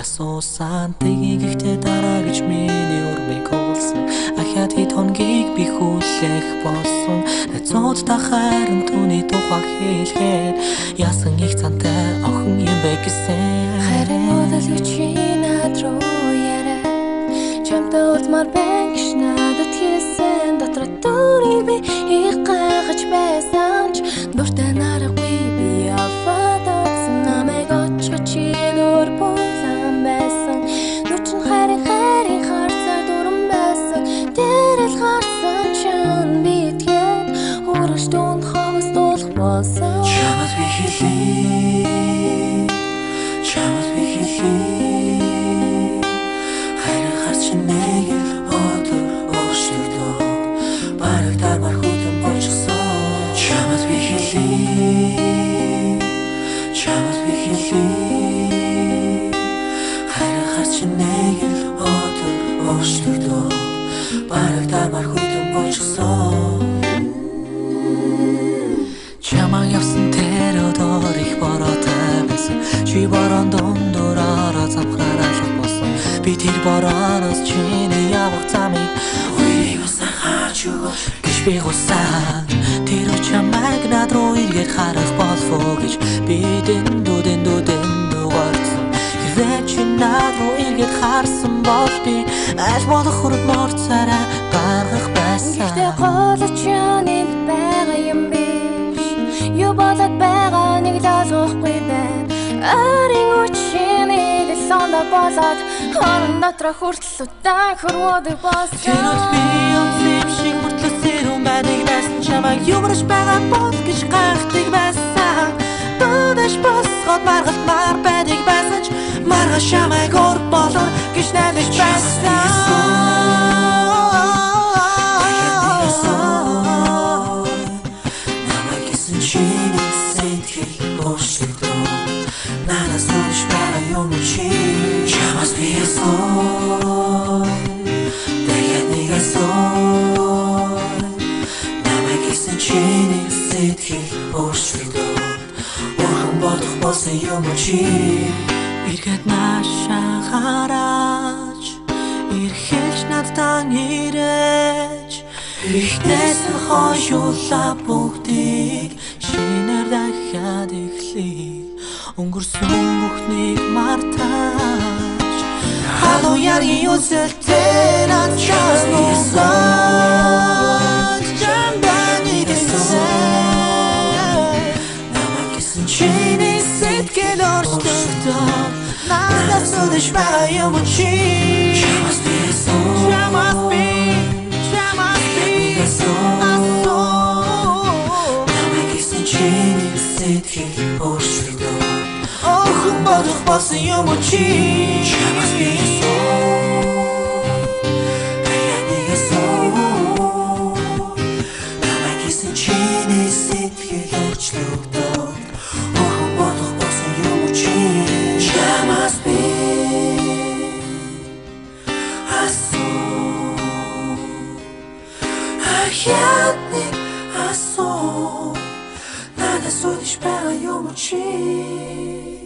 асуусан тгийг ихтэй дараа гэж миний урмыг олсон ахиад хэд хоногийг би хүлээх болсон найзуудтай харин түүний тухай хэлэхэд яасан их цантай охин юм бэ гэсэн харин удалгүй чи над руу яриа чамтай уулзмаар байна гэж надад хэлсэн дотроо дөрөв би их гайхаж байсан ч дуртай нарахгүй би яваад намайг очих чи дөр болон байсан нүчин харин харцаар дуран байсан дэрэл харсан чан битгээд урагш дунд хавс дуулах болсон чамд би хэлээ чамд би хэлээ харин харч нэг өдөр өөрчлөгдөө бараг дармар хүйтэн болчихсон чамд би хэлээ чамд би хэлээ харин харч нэг өдөр өөрчлөгдөө бараг дармар хүйтэн болчихсон чамаг явсан тэр өдөр их бороотой байсан чи борон дундураараа замхрааралах болсон би тэр борооноос чиний явах замыг хоёрыг усан харж өгөөч гэж би гуйсан тэр чамайг над руу эргээд харах болов гэж би дэндүү хэрвээ чи над руу эргээд харсан бол би аль болох хурдмор царай гаргах байсан ихтэй гол чаныг байгаа юм биш юу болоод байгаа нэг л олохгүй байна арийн үчинийг сонда болоод хорон дотор хүртэл удаан хөрвөөдөг болсон тэрүүд би онцлим шиг мөртлөө сэрүүн байдаг байсан чамайг юмраш байгаа бол гэж гайхдаг байсан дуудаж босгоод маргалтмаар байдаг байсан ч марга чамайг ор болор гэж найдаж байсан намайг гэсэн чиний сэтгэл өөрчлөгдөө надаас дуудаж байгаа юм чи чамаас би асуу тэгээд нэг асуу намайг гэсэн чиний сэтгэл өөрчлөгдөө урхан бодох болсон юм чи эргээд наашаа хараач эрхэлж надтан ирээч ихтэйсэн хойшуулаа бүгдийг шинээр дахиад эхлэе өнгөрсөн бүхнийг мартаач халуун яргийн үзэлтэй над чаас нуусан чамбаны гэсэн намайг гэсэн чиний сэтгэл өөрчлөгдөө надаас дуудаж байгаа юм чи чамаас би намайг гэсэн чиний сэтгэл өөрчлөгдөө охин бодох болсон юм чи чамаас би намайг гэсэн чиний сэтгэл өөрчлөгдөө охин бодох болсон юм чи чамаас би ахиад нэг асуу надаас дуудаж байгаа юм чи